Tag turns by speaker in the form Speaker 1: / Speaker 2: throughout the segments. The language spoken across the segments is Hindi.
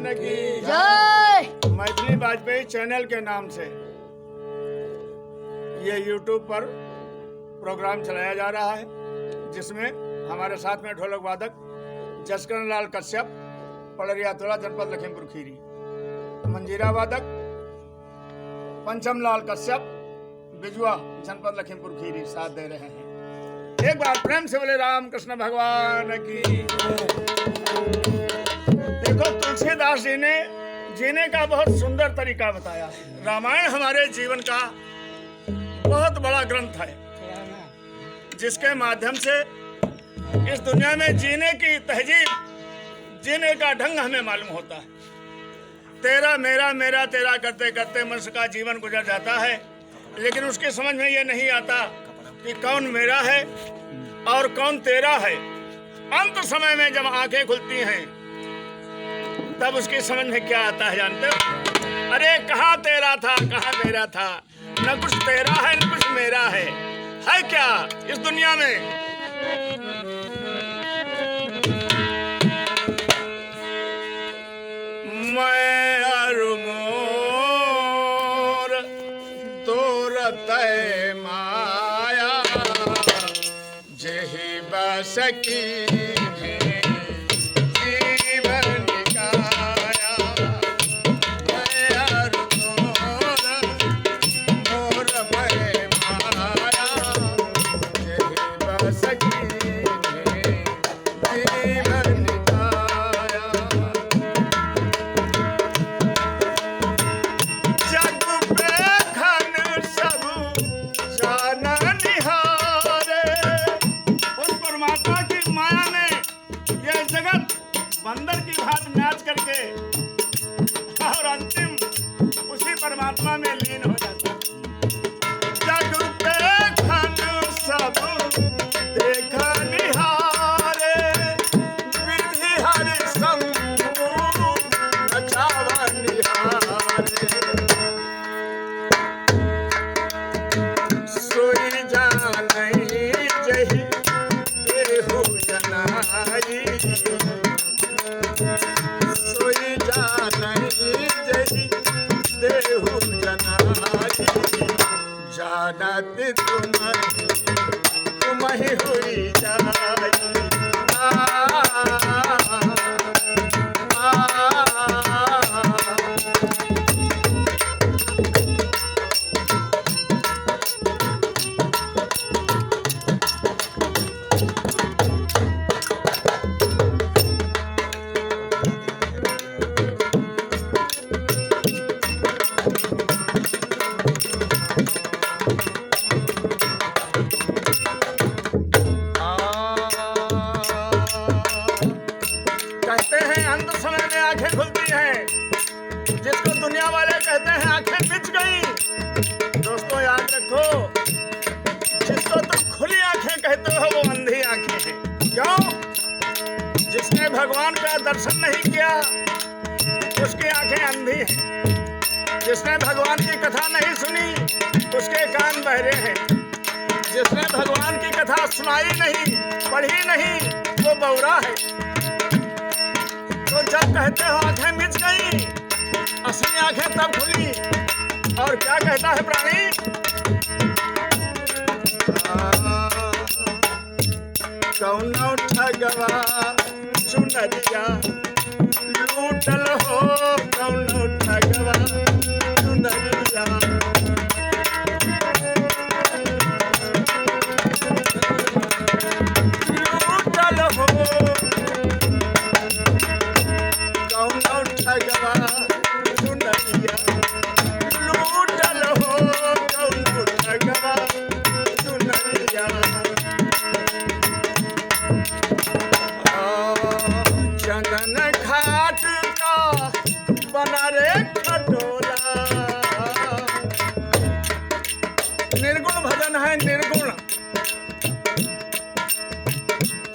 Speaker 1: की
Speaker 2: जय।
Speaker 1: मैथिली वाजपेयी चैनल के नाम से ये YouTube पर प्रोग्राम चलाया जा रहा है, जिसमें हमारे साथ में ढोलक वादक जसकरण लाल कश्यप, पड़रिया तोला, जनपद लखीमपुर खीरी, मंजीरा वादक पंचम लाल कश्यप, बिजुआ, जनपद लखीमपुर खीरी साथ दे रहे हैं। एक बार प्रेम से बोले रामकृष्ण भगवान की। देखो, तुलसीदास जी ने जीने का बहुत सुंदर तरीका बताया है। रामायण हमारे जीवन का बहुत बड़ा ग्रंथ है, जिसके माध्यम से इस दुनिया में जीने की तहजीब, जीने का ढंग हमें मालूम होता है। तेरा मेरा मेरा तेरा करते करते मनुष्य का जीवन गुजर जाता है, लेकिन उसकी समझ में ये नहीं आता कि कौन मेरा है और कौन तेरा है। अंत समय में जब आंखें खुलती हैं, तब उसकी समझ में क्या आता है, जानते हो? अरे कहाँ तेरा था, कहाँ मेरा था, न कुछ तेरा है न कुछ मेरा है क्या इस दुनिया में? मैं अरुमोर तोरतय माया जेहि बसकी बंदर की भांति नाच करके और अंतिम उसी परमात्मा में लीन हो जाता। जग देखन सब देखा निहारे, विधि हरि शंभु नचावा निहारे। सोई जानई जहि देहु जनाई, सोई जानई जहि देहु जनाई। जानत तुम्हि हुई जाई। अंत समय में आंखें खुलती हैं, जिसको दुनिया वाले कहते हैं आंखें बिछ गई। दोस्तों याद रखो, जिसको तुम खुली आंखें कहते हो वो अंधी आंखें हैं। क्यों? जिसने भगवान का दर्शन नहीं किया उसकी आंखें अंधी हैं। जिसने भगवान की कथा नहीं सुनी उसके कान बहरे हैं। जिसने भगवान की कथा सुनाई नहीं, पढ़ी नहीं, वो बौरा है। तो जब कहते हो आंखें मिच गई, असली आंखें तब खुली। और क्या कहता है प्राणी? कौनो ठगवा चुनरिया लूटल हो, कौनो ठगवा चुनरिया। लूटल हो ठगवा चुनरिया, लूटल हो कौनो ठगवा चुनरिया। चंदन घाट का बना रे खटोला। निर्गुण भजन है, निर्गुण।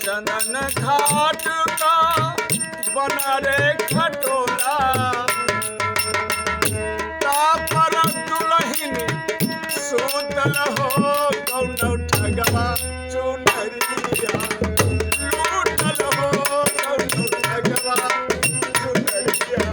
Speaker 1: चंदन घाट का बना रे खटोला, तापर दुलहिन सूतल हो कौनो ठगवा चुनरिया। लूटल हो कौनो ठगवा चुनरिया।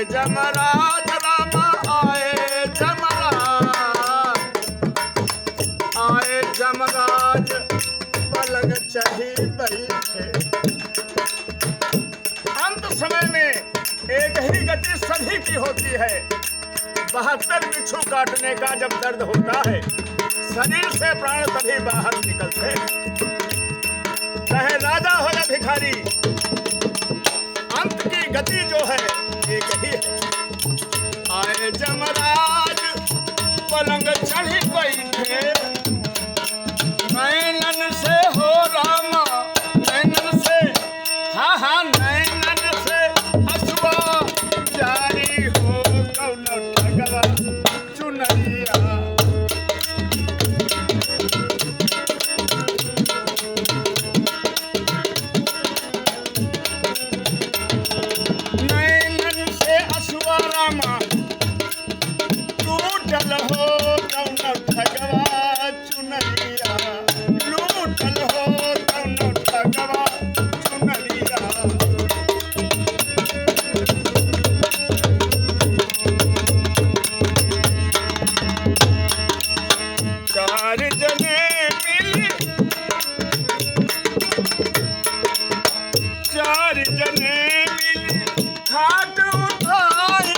Speaker 1: जमराज रामा आए जमराज पलंग चढ़ी बैठे। अंत समय में एक ही गति सभी की होती है। 72 बिच्छू काटने का जब दर्द होता है, शरीर से प्राण तभी बाहर निकलते। चाहे राजा हो या भिखारी, अंत की गति जो है एक ही है। आए जमराज पलंग चढ़ी बैठे, नैनन से हो रामा, नैनन से, हाँ हाँ नैनन से हसुआ जारी हो कौन ठगवा चुनरिया। नैनन से हसुआ रामा लूटल हो कौन ठगवा चुनरिया, लूटल हो कौन ठगवा चुनरिया। चार जने मिली, चार जने मिली खाट उठाई,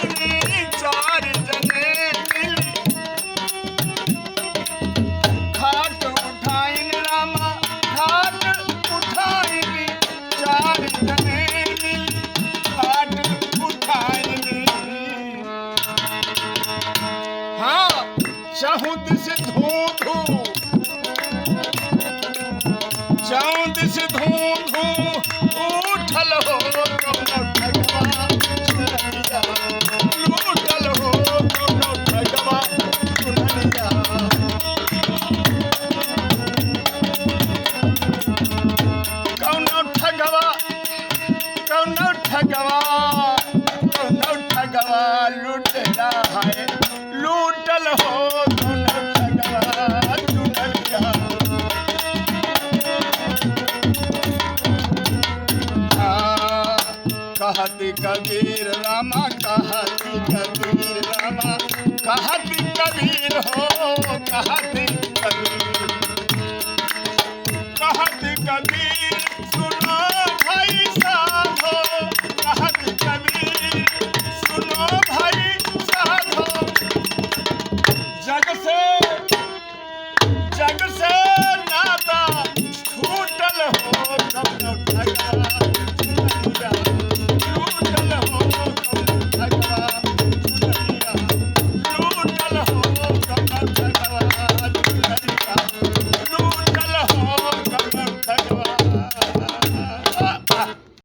Speaker 1: चार जने मिली खाट उठाई रामा, खाट उठाई, चार जने मिली खाट उठाई। हाँ चहुद से धू धू, चौद से धू धू उठल हो कौन ठगवा चुनरिया, लूटल हो कौन ठगवा चुनरिया। कौन ठगवा, कौन ठगवा, कौन ठगवा लूटला है, लूटल हो कौन ठगवा चुनरिया। कहती कबीर रामा, कहती कबीर रामा, कहती कबीर हो, कहती कबीर, कहती कबीर सुनो भाई साधो, कहती कबीर सुनो भाई साधो। जग से